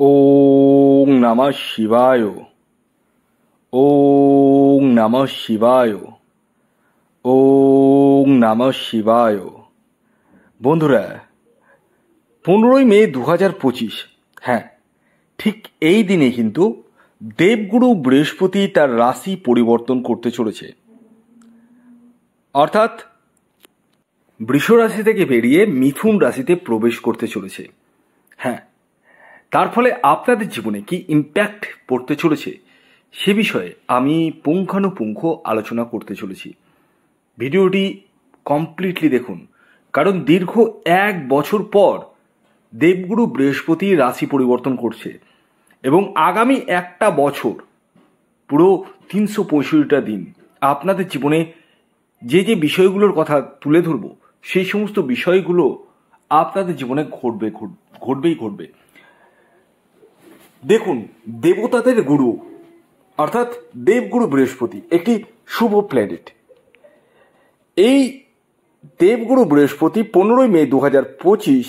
ওং নমঃ শিবায়। ওং নমঃ শিবায়। ওং নমঃ শিবায়। বন্ধুরা, 15ই মে 2025, হ্যাঁ, ঠিক এই দিনে কিন্তু দেবগুরু বৃহস্পতি তার রাশি পরিবর্তন করতে চলেছে। অর্থাৎ বৃষ রাশি থেকে বেরিয়ে মিথুন রাশিতে প্রবেশ করতে চলেছে। হ্যাঁ, তার ফলে আপনাদের জীবনে কি ইম্প্যাক্ট পড়তে চলেছে সে বিষয়ে আমি পুঙ্খানুপুঙ্খ আলোচনা করতে চলেছি। ভিডিওটি কমপ্লিটলি দেখুন, কারণ দীর্ঘ 1 বছর পর দেবগুরু বৃহস্পতি রাশি পরিবর্তন করছে এবং আগামী একটা বছর, পুরো 365টা দিন আপনাদের জীবনে যে যে বিষয়গুলোর কথা তুলে ধরব, সেই সমস্ত বিষয়গুলো আপনাদের জীবনে ঘটবেই। দেখুন, দেবতাদের গুরু অর্থাৎ দেবগুরু বৃহস্পতি একটি শুভ প্ল্যানেট। এই দেবগুরু বৃহস্পতি 15ই মে 2025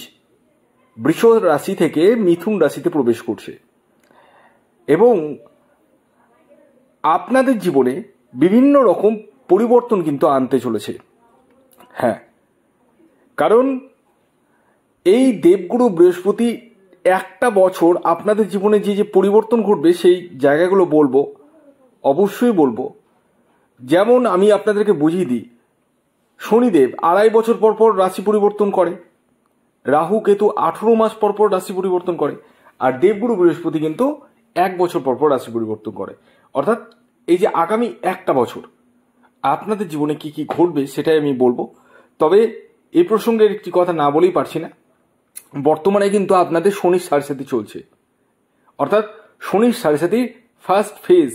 বৃষ রাশি থেকে মিথুন রাশিতে প্রবেশ করছে এবং আপনাদের জীবনে বিভিন্ন রকম পরিবর্তন কিন্তু আনতে চলেছে। হ্যাঁ, কারণ এই দেবগুরু বৃহস্পতি একটা বছর আপনাদের জীবনে যে যে পরিবর্তন ঘটবে সেই জায়গাগুলো অবশ্যই বলবো। যেমন আমি আপনাদেরকে বুঝিয়ে দিই, শনিদেব 2.5 বছর পর পর রাশি পরিবর্তন করে, রাহু কেতু 18 মাস পর পর রাশি পরিবর্তন করে, আর দেবগুরু বৃহস্পতি কিন্তু 1 বছর পর পর রাশি পরিবর্তন করে। অর্থাৎ এই যে আগামী একটা বছর আপনাদের জীবনে কি কি ঘটবে সেটাই আমি বলবো। তবে এই প্রসঙ্গে একটি কথা না বলেই পারছি না, বর্তমানে কিন্তু আপনাদের শনির সাড়েসাতি চলছে, অর্থাৎ শনির সাড়েসাতির ফার্স্ট ফেজ,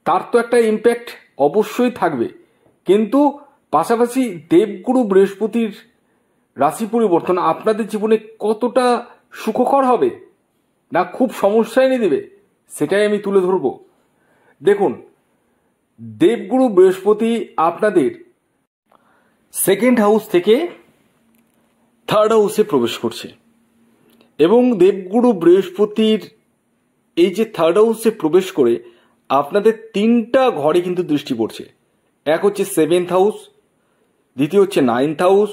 তার তো একটা ইম্প্যাক্ট অবশ্যই থাকবে, কিন্তু পাশাপাশি দেবগুরু বৃহস্পতির রাশি পরিবর্তন আপনাদের জীবনে কতটা সুখকর হবে না খুব সমস্যা এনে দেবে সেটাই আমি তুলে ধরব। দেখুন, দেবগুরু বৃহস্পতি আপনাদের 2nd হাউস থেকে 3rd হাউসে প্রবেশ করছে এবং দেবগুরু বৃহস্পতির এই যে 3rd হাউসে প্রবেশ করে আপনাদের 3টা ঘরে কিন্তু দৃষ্টি পড়ছে। এক হচ্ছে 7th হাউস, দ্বিতীয় হচ্ছে 9th হাউস,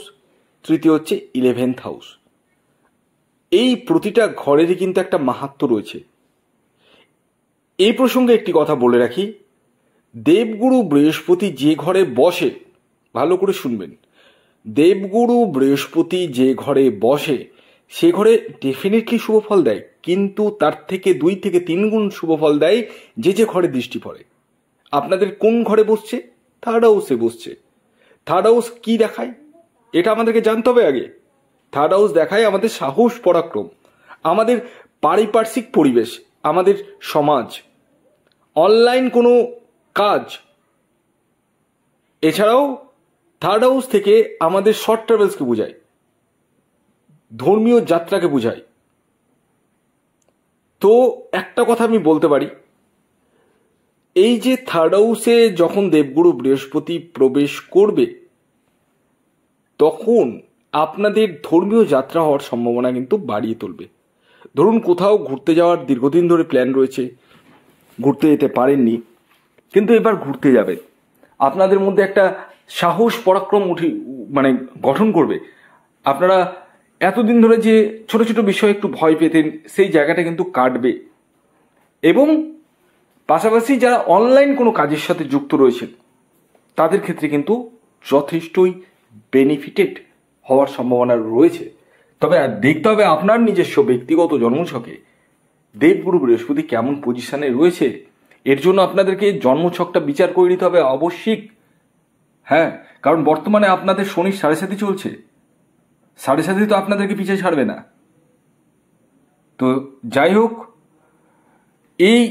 তৃতীয় হচ্ছে 11th হাউস। এই প্রতিটা ঘরেরই কিন্তু একটা মাহাত্ম্য রয়েছে। এই প্রসঙ্গে একটি কথা বলে রাখি, দেবগুরু বৃহস্পতি যে ঘরে বসে, ভালো করে শুনবেন, দেবগুরু বৃহস্পতি যে ঘরে বসে সে ঘরে ডেফিনেটলি শুভ ফল দেয়, কিন্তু তার থেকে 2 থেকে 3 গুণ শুভ ফল দেয় যে যে ঘরে দৃষ্টি পড়ে। আপনাদের কোন ঘরে বসছে? 3rd হাউসে বসছে। 3rd হাউস কি দেখায় এটা আমাদেরকে জানতে হবে আগে। 3rd হাউস দেখায় আমাদের সাহস পরাক্রম, আমাদের পারিপার্শ্বিক পরিবেশ, আমাদের সমাজ, অনলাইন কোনো কাজ। এছাড়াও 3rd হাউস থেকে আমাদের শর্ট ট্রাভেলসকে বোঝায়, ধর্মীয় যাত্রাকে বোঝায়। তো একটা কথা আমি বলতে পারি, এই যে 3rd হাউসে যখন দেবগুরু বৃহস্পতি প্রবেশ করবে তখন আপনাদের ধর্মীয় যাত্রা হওয়ার সম্ভাবনা কিন্তু বাড়িয়ে তুলবে। ধরুন কোথাও ঘুরতে যাওয়ার দীর্ঘদিন ধরে প্ল্যান রয়েছে, ঘুরতে যেতে পারেননি, কিন্তু এবার ঘুরতে যাবেন, আপনাদের মধ্যে একটা সাহস পরাক্রম গঠন করবে। আপনারা এতদিন ধরে যে ছোট ছোট বিষয়ে একটু ভয় পেতেন সেই জায়গাটা কিন্তু কাটবে এবং পাশাপাশি যারা অনলাইন কোনো কাজের সাথে যুক্ত রয়েছেন তাদের ক্ষেত্রে কিন্তু যথেষ্টই বেনিফিটেড হওয়ার সম্ভাবনা রয়েছে। তবে দেখতে হবে আপনার নিজস্ব ব্যক্তিগত জন্মছকে দেবগুরু বৃহস্পতি কেমন পজিশনে রয়েছে। এর জন্য আপনাদেরকে জন্মছকটা বিচার করে নিতে হবে অবশ্যই। হ্যাঁ, কারণ বর্তমানে আপনাদের শনির সাড়েসাতি চলছে, সাড়েসাতি তো আপনাদেরকে পিছিয়ে ছাড়বে না। তো যাই হোক, এই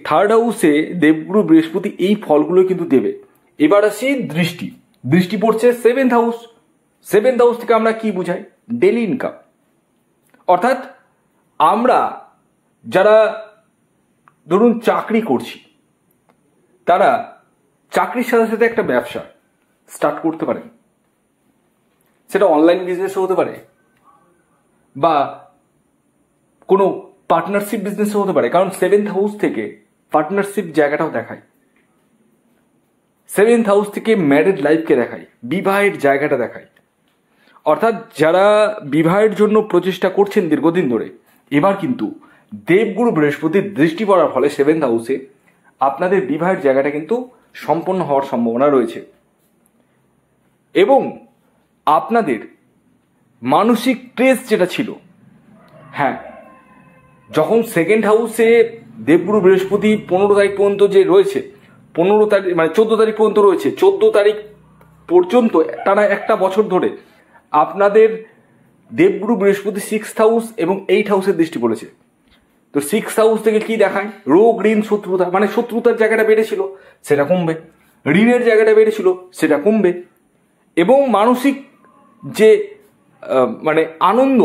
3rd হাউসে দেবগুরু বৃহস্পতি এই ফলগুলো কিন্তু দেবে। এবার আসি দৃষ্টি পড়ছে 7th হাউস। 7th হাউস থেকে আমরা কি বুঝাই? Daily income. অর্থাৎ আমরা যারা ধরুন চাকরি করছি, তারা চাকরির সাথে সাথে একটা ব্যবসা স্টার্ট করতে পারেন। সেটা অনলাইন বিজনেসও হতে পারে বা কোনো পার্টনারশিপ বিজনেসও হতে পারে, কারণ 7th হাউস থেকে পার্টনারশিপ জায়গাটাও দেখায়, 7th হাউস থেকে ম্যারিড লাইফকে দেখায়, বিবাহের জায়গাটা দেখায়। অর্থাৎ যারা বিবাহের জন্য প্রচেষ্টা করছেন দীর্ঘদিন ধরে, এবার কিন্তু দেবগুরু বৃহস্পতির দৃষ্টি পড়ার ফলে 7th হাউসে আপনাদের বিবাহের জায়গাটা কিন্তু সম্পন্ন হওয়ার সম্ভাবনা রয়েছে। এবং আপনাদের মানসিক স্ট্রেস যেটা ছিল, হ্যাঁ, যখন 2nd হাউসে দেবগুরু বৃহস্পতি 15 তারিখ পর্যন্ত যে রয়েছে, 15 তারিখ মানে 14 তারিখ পর্যন্ত রয়েছে, 14 তারিখ পর্যন্ত টানা একটা বছর ধরে আপনাদের দেবগুরু বৃহস্পতি 6th হাউস এবং 8th হাউসের দৃষ্টি পড়েছে। তো 6th হাউস থেকে কি দেখায়? রোগ, ঋণ, শত্রুতা, মানে শত্রুতার জায়গাটা বেড়েছিল সেটা কমবে, ঋণের জায়গাটা বেড়েছিল সেটা কমবে, এবং মানসিক যে মানে আনন্দ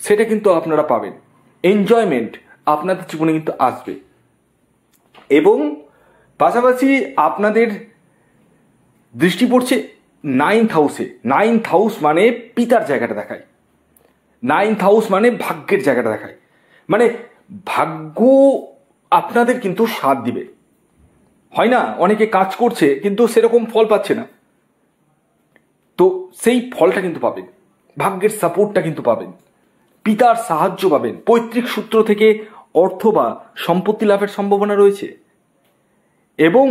সেটা কিন্তু আপনারা পাবেন, এনজয়মেন্ট আপনাদের জীবনে কিন্তু আসবে। এবং পাশাপাশি আপনাদের দৃষ্টি পড়ছে 9th হাউসে। 9th হাউস মানে পিতার জায়গাটা দেখায়, 9th হাউস মানে ভাগ্যের জায়গাটা দেখায়, মানে ভাগ্য আপনাদের কিন্তু সাথ দিবে। হয় না, অনেকে কাজ করছে কিন্তু সেরকম ফল পাচ্ছে না, তো সেই ফলটা কিন্তু পাবেন, ভাগ্যের সাপোর্টটা কিন্তু পাবেন, পিতার সাহায্য পাবেন, পৈতৃক সূত্র থেকে অর্থ বা সম্পত্তি লাভের সম্ভাবনা রয়েছে। এবং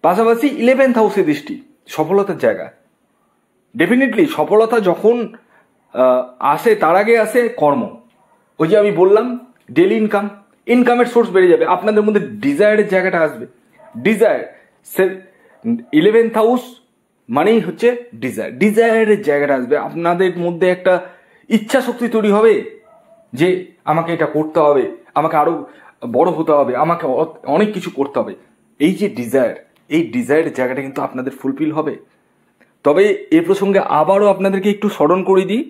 পাশাপাশি 11th হাউসে দৃষ্টি, সফলতার জায়গা। ডেফিনেটলি সফলতা যখন আসে তার আগে আসে কর্ম। ওই যে আমি বললাম ডেলি ইনকামের সোর্স বেড়ে যাবে, আপনাদের মধ্যে ডিজায়ারের জায়গাটা আসবে। ডিজায়ার 11th হাউস মানেই হচ্ছে ডিজায়ারের জায়গাটা আসবে, আপনাদের মধ্যে একটা ইচ্ছা শক্তি তৈরি হবে যে আমাকে এটা করতে হবে, আমাকে আরো বড় হতে হবে, আমাকে অনেক কিছু করতে হবে। এই যে ডিজায়ার, এই ডিজায়ারের জায়গাটা কিন্তু আপনাদের ফুলফিল হবে। তবে এ প্রসঙ্গে আবারও আপনাদেরকে একটু স্মরণ করে দিই,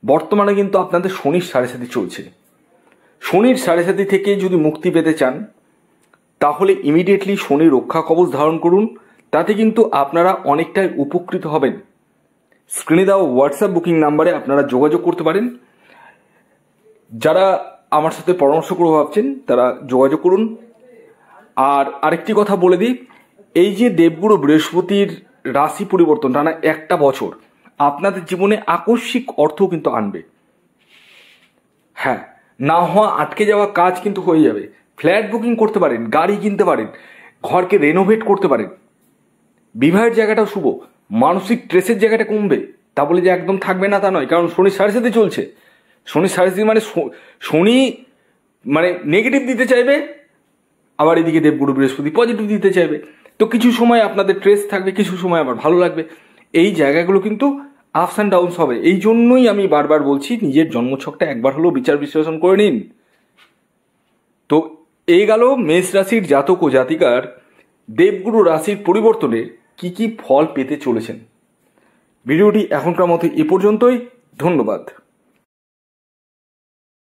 বর্তমানে কিন্তু আপনাদের শনির 7.5 চলছে। শনির 7.5 থেকে যদি মুক্তি পেতে চান তাহলে ইমিডিয়েটলি শনি রক্ষা কবচ ধারণ করুন, তাতে কিন্তু আপনারা অনেকটাই উপকৃত হবেন। স্ক্রিনে দেওয়া হোয়াটসঅ্যাপ বুকিং নাম্বারে আপনারা যোগাযোগ করতে পারেন। যারা আমার সাথে পরামর্শ করে ভাবছেন তারা যোগাযোগ করুন। আর আরেকটি কথা বলে দিই, এই যে দেবগুরু বৃহস্পতির রাশি পরিবর্তন টানা একটা বছর আপনাদের জীবনে আকস্মিক অর্থ কিন্তু আনবে। হ্যাঁ, না হওয়া আটকে যাওয়া কাজ কিন্তু হয়ে যাবে, ফ্ল্যাট বুকিং করতে পারেন, গাড়ি কিনতে পারেন, ঘরকে রেনোভেট করতে পারেন, বিবাহের জায়গাটাও শুভ, মানসিক স্ট্রেসের জায়গাটা কমবে। তা বলে যে একদম থাকবে না তা নয়, কারণ শনি 7.5 চলছে। শনি 7.5 মানে শনি মানে নেগেটিভ দিতে চাইবে, আবার এদিকে দেবগুরু বৃহস্পতি পজিটিভ দিতে চাইবে। তো কিছু সময় আপনাদের স্ট্রেস থাকবে, কিছু সময় আবার ভালো লাগবে। এই জায়গাগুলো কিন্তু আপস অ্যান্ড ডাউনস হবে। এই জন্যই আমি বারবার বলছি নিজের জন্মছকটা একবার হলেও বিচার বিশ্লেষণ করে নিন। তো এই গেল মেষ রাশির জাতক ও জাতিকার দেবগুরু রাশির পরিবর্তনে কি কি ফল পেতে চলেছেন। ভিডিওটি এখনকার মতো এ পর্যন্তই। ধন্যবাদ।